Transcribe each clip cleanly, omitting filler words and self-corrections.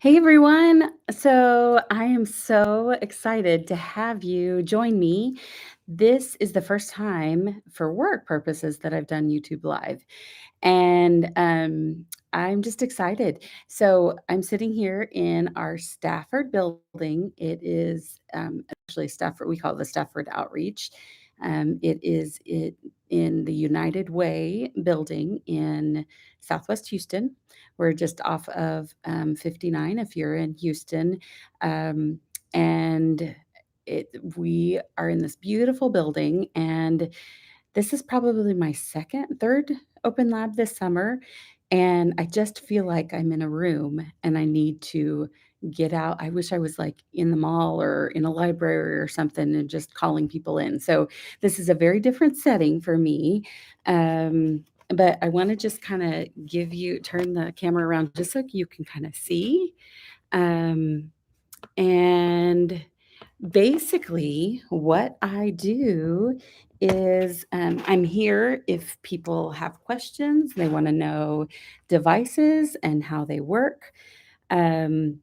Hey everyone. So I am so excited to have you join me. This is the first time for work purposes that I've done YouTube Live. And I'm just excited. So I'm sitting here in our Stafford building. It is actually Stafford, we call it the Stafford Outreach. It in the United Way building in Southwest Houston. We're just off of 59 if you're in Houston. Um, and we are in this beautiful building, and this is probably my third open lab this summer, and I just feel like I'm in a room and I need to get out. I wish I was like in the mall or in a library or something and just calling people in. So this is a very different setting for me. But I want to just kind of turn the camera around just so you can kind of see. Um, and basically, what I do is I'm here if people have questions, they want to know devices and how they work. Um,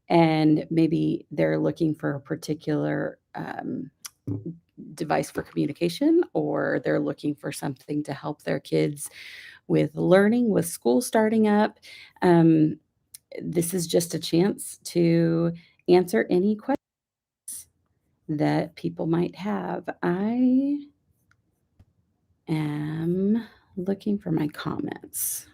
and maybe they're looking for a particular device for communication, or they're looking for something to help their kids with learning, with school starting up. Um, this is just a chance to answer any questions that people might have. I am looking for my comments.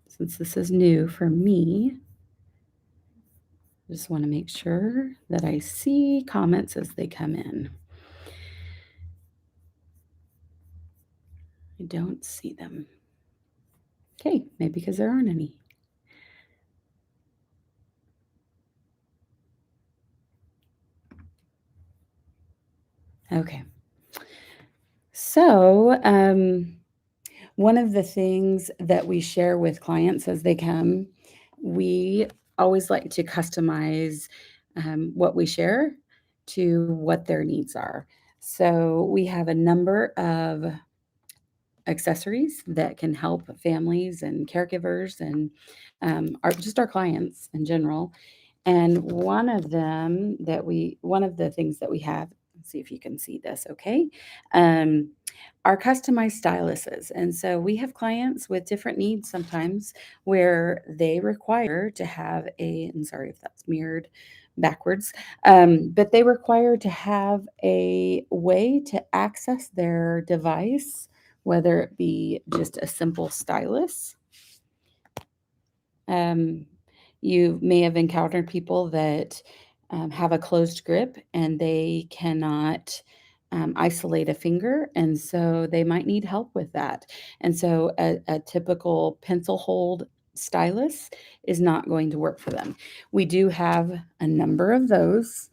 Since this is new for me, I just want to make sure that I see comments as they come in. I don't see them. Okay, maybe because there aren't any. Okay. So, one of the things that we share with clients as they come, we always like to customize what we share to what their needs are. So we have a number of accessories that can help families and caregivers and our clients in general. And one of the things that we have, let's see if you can see this, okay, um, are customized styluses. And so we have clients with different needs sometimes where they require to have and sorry if that's mirrored backwards, but they require to have a way to access their device, whether it be just a simple stylus. Um, you may have encountered people that have a closed grip and they cannot isolate a finger, and so they might need help with that. And so a typical pencil hold stylus is not going to work for them. We do have a number of those,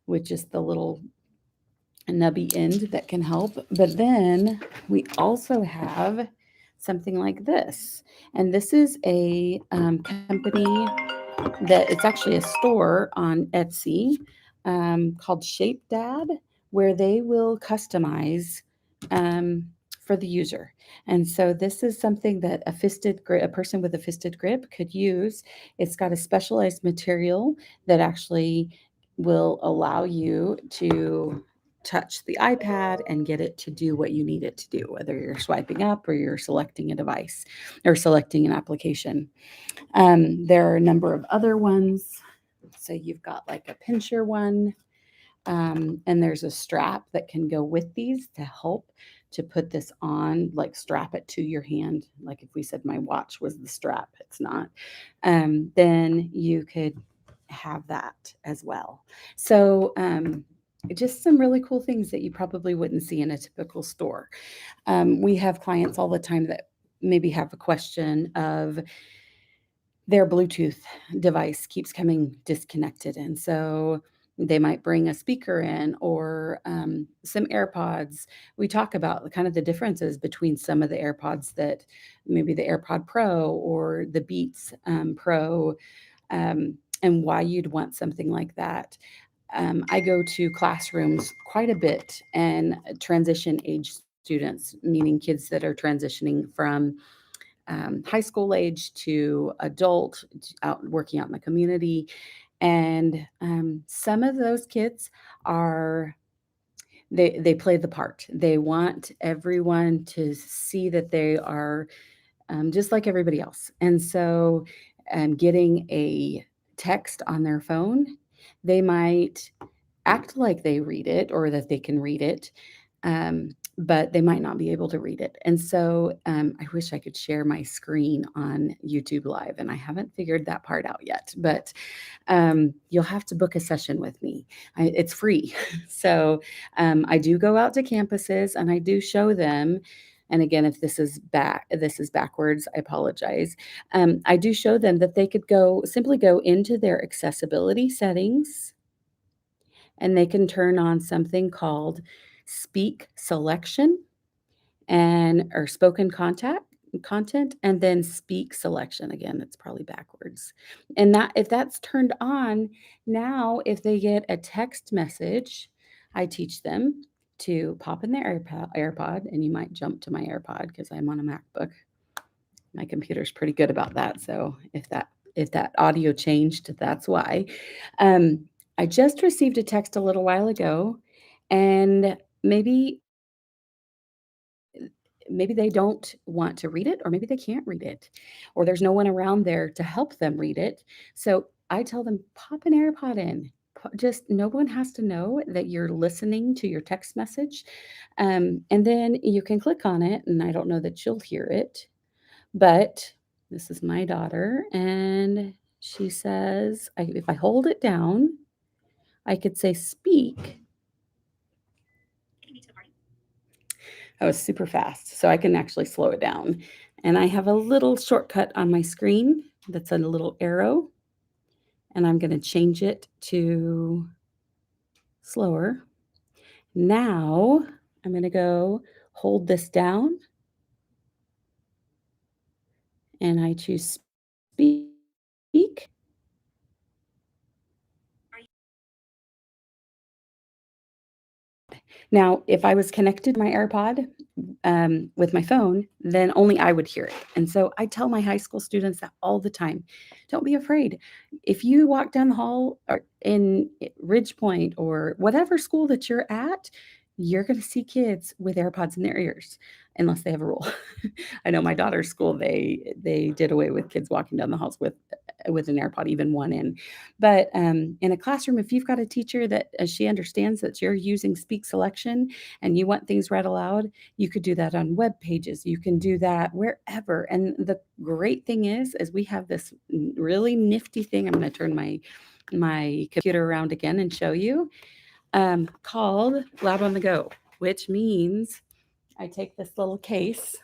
with just the little nubby end that can help. But then we also have something like this. And this is a company that it's actually a store on Etsy called Shape Dad, where they will customize um, for the user. And so this is something that a person with a fisted grip could use. It's got a specialized material that actually will allow you to touch the iPad and get it to do what you need it to do, whether you're swiping up or you're selecting a device or selecting an application. There are a number of other ones. So you've got like a pincher one, and there's a strap that can go with these to help to put this on, like strap it to your hand. Like if we said my watch was the strap, it's not. Then you could have that as well. So, just some really cool things that you probably wouldn't see in a typical store. We have clients all the time that maybe have a question of their Bluetooth device keeps coming disconnected. And so they might bring a speaker in or some AirPods. We talk about kind of the differences between some of the AirPods that maybe the AirPod Pro or the Beats Pro, and why you'd want something like that. I go to classrooms quite a bit and transition age students, meaning kids that are transitioning from high school age to adult, out working out in the community. And some of those kids are they play the part. They want everyone to see that they are just like everybody else. And so, getting a text on their phone, they might act like they read it or that they can read it, but they might not be able to read it. And so, I wish I could share my screen on YouTube Live, and I haven't figured that part out yet. But you'll have to book a session with me. It's free. So I do go out to campuses and I do show them. And again, if this is backwards, I apologize. I do show them that they could simply go into their accessibility settings and they can turn on something called speak selection and or spoken content and then speak selection. Again, it's probably backwards. And that if that's turned on, now if they get a text message, I teach them to pop in their AirPod, and you might jump to my AirPod because I'm on a MacBook. My computer's pretty good about that. So if that audio changed, that's why. I just received a text a little while ago, and maybe they don't want to read it, or maybe they can't read it, or there's no one around there to help them read it. So I tell them, pop an AirPod in. Just no one has to know that you're listening to your text message. And then you can click on it, and I don't know that you'll hear it, but this is my daughter, and she says, if I hold it down, I could say speak. I was super fast, so I can actually slow it down. And I have a little shortcut on my screen that's a little arrow, and I'm going to change it to slower. Now I'm going to go hold this down, and I choose speak. Now, if I was connected to my AirPod with my phone, then only I would hear it. And so I tell my high school students that all the time. Don't be afraid. If you walk down the hall or in Ridge Point or whatever school that you're at, you're going to see kids with AirPods in their ears, unless they have a rule. I know my daughter's school, they did away with kids walking down the halls with an AirPod, even one in. But in a classroom, if you've got a teacher that she understands that you're using speak selection and you want things read aloud, you could do that on web pages. You can do that wherever. And the great thing is we have this really nifty thing. I'm going to turn my computer around again and show you, called Loud on the Go, which means I take this little case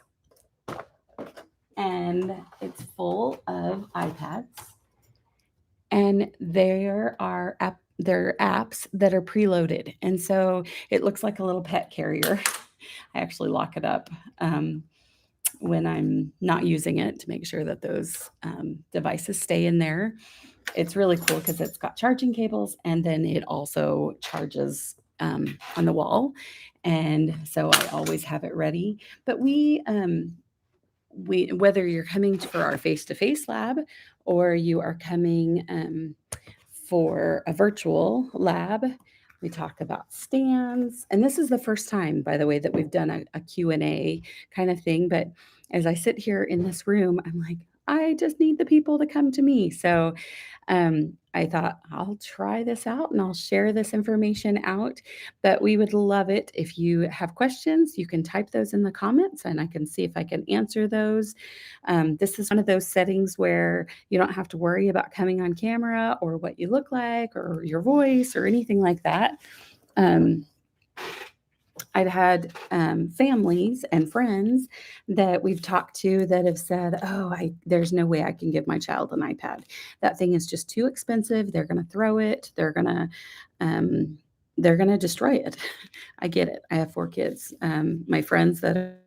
and it's full of iPads, and there are apps that are preloaded, and so it looks like a little pet carrier. I actually lock it up when I'm not using it to make sure that those devices stay in there. It's really cool because it's got charging cables, and then it also charges on the wall, and so I always have it ready. But we whether you're coming for our face-to-face lab or you are coming for a virtual lab, we talk about stands. And this is the first time, by the way, that we've done a Q&A kind of thing. But as I sit here in this room, I'm like, I just need the people to come to me. So I thought I'll try this out and I'll share this information out. But we would love it if you have questions. You can type those in the comments and I can see if I can answer those. This is one of those settings where you don't have to worry about coming on camera or what you look like or your voice or anything like that. I've had families and friends that we've talked to that have said, "Oh, there's no way I can give my child an iPad. That thing is just too expensive. They're going to throw it. Um, they're going to destroy it." I get it. I have 4 kids. My friends that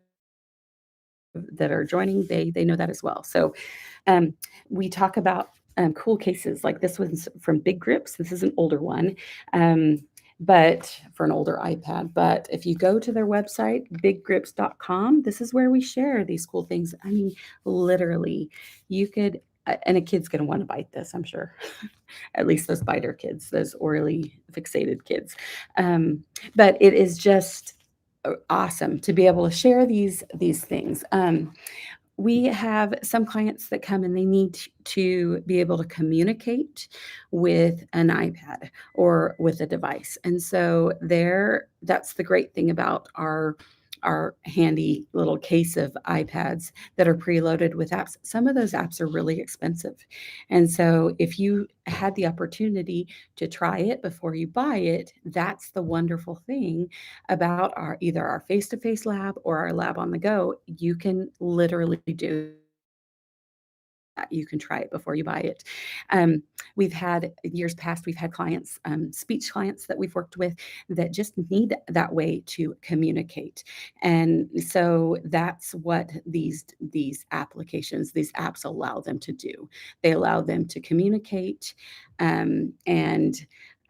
are joining, they know that as well. So um, we talk about cool cases like this one's from Big Grips. This is an older one. but for an older iPad. But if you go to their website, biggrips.com, this is where we share these cool things. I mean, literally, you could, and a kid's going to want to bite this, I'm sure. At least those biter kids, those orally fixated kids. Um, but it is just awesome to be able to share these things. We have some clients that come and they need to be able to communicate with an iPad or with a device. And so that's the great thing about our handy little case of iPads that are preloaded with apps. Some of those apps are really expensive. And so if you had the opportunity to try it before you buy it, that's the wonderful thing about our either our face-to-face lab or our lab on the go. You can literally do that. You can try it before you buy it. We've had years past, we've had clients, speech clients that we've worked with that just need that way to communicate. And so that's what these applications, these apps allow them to do. They allow them to communicate, and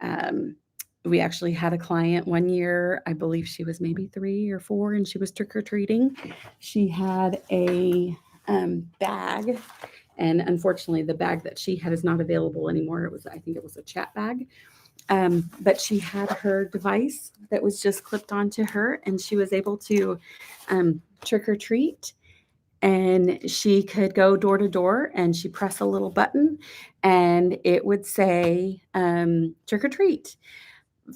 um, we actually had a client one year, I believe she was maybe 3 or 4, and she was trick-or-treating. She had a bag, and unfortunately, the bag that she had is not available anymore. I think it was a chat bag. But she had her device that was just clipped onto her, and she was able to trick or treat. And she could go door to door, and she press a little button, and it would say trick or treat.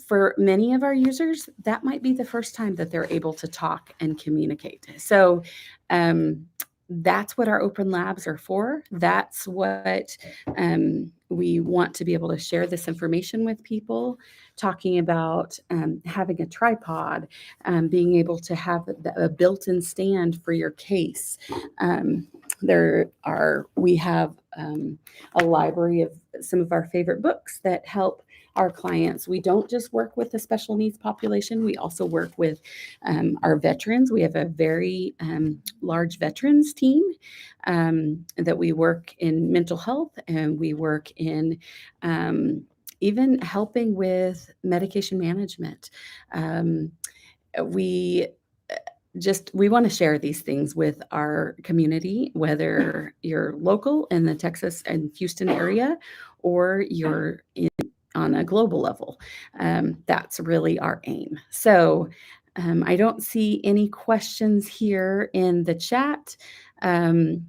For many of our users, that might be the first time that they're able to talk and communicate. So um, that's what our open labs are for. That's what we want to be able to share this information with people, talking about having a tripod, being able to have a built-in stand for your case. We have a library of some of our favorite books that help our clients. We don't just work with the special needs population, we also work with our veterans. We have a very large veterans team that we work in mental health, and we work in even helping with medication management. Um, we we want to share these things with our community, whether you're local in the Texas and Houston area or you're on a global level. That's really our aim. So I don't see any questions here in the chat. Um,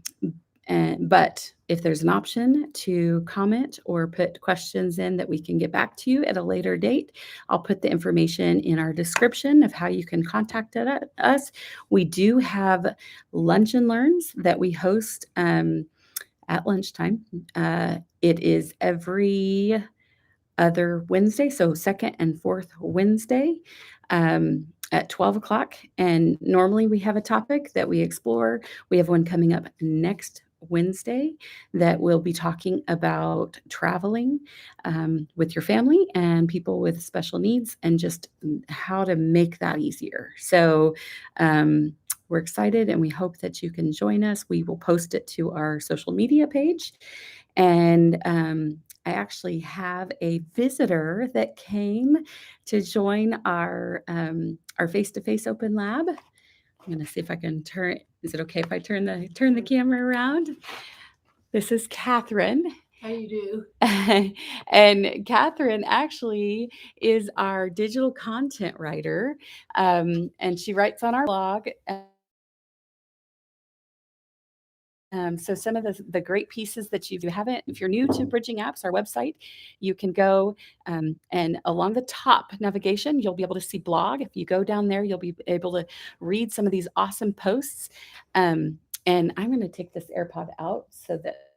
but if there's an option to comment or put questions in that we can get back to you at a later date, I'll put the information in our description of how you can contact us. We do have lunch and learns that we host at lunchtime. It is every other Wednesday, so second and fourth Wednesday at 12 o'clock. And normally we have a topic that we explore. We have one coming up next Wednesday that will be talking about traveling with your family and people with special needs and just how to make that easier. So we're excited and we hope that you can join us. We will post it to our social media page. And I actually have a visitor that came to join our face-to-face open lab. I'm going to see if I can turn. Is it okay if I turn the camera around? This is Catherine. How you do? And Catherine actually is our digital content writer, and she writes on our blog. So some of the great pieces that you haven't, if you're new to Bridging Apps, our website, you can go and along the top navigation, you'll be able to see blog. If you go down there, you'll be able to read some of these awesome posts. And I'm going to take this AirPod out so that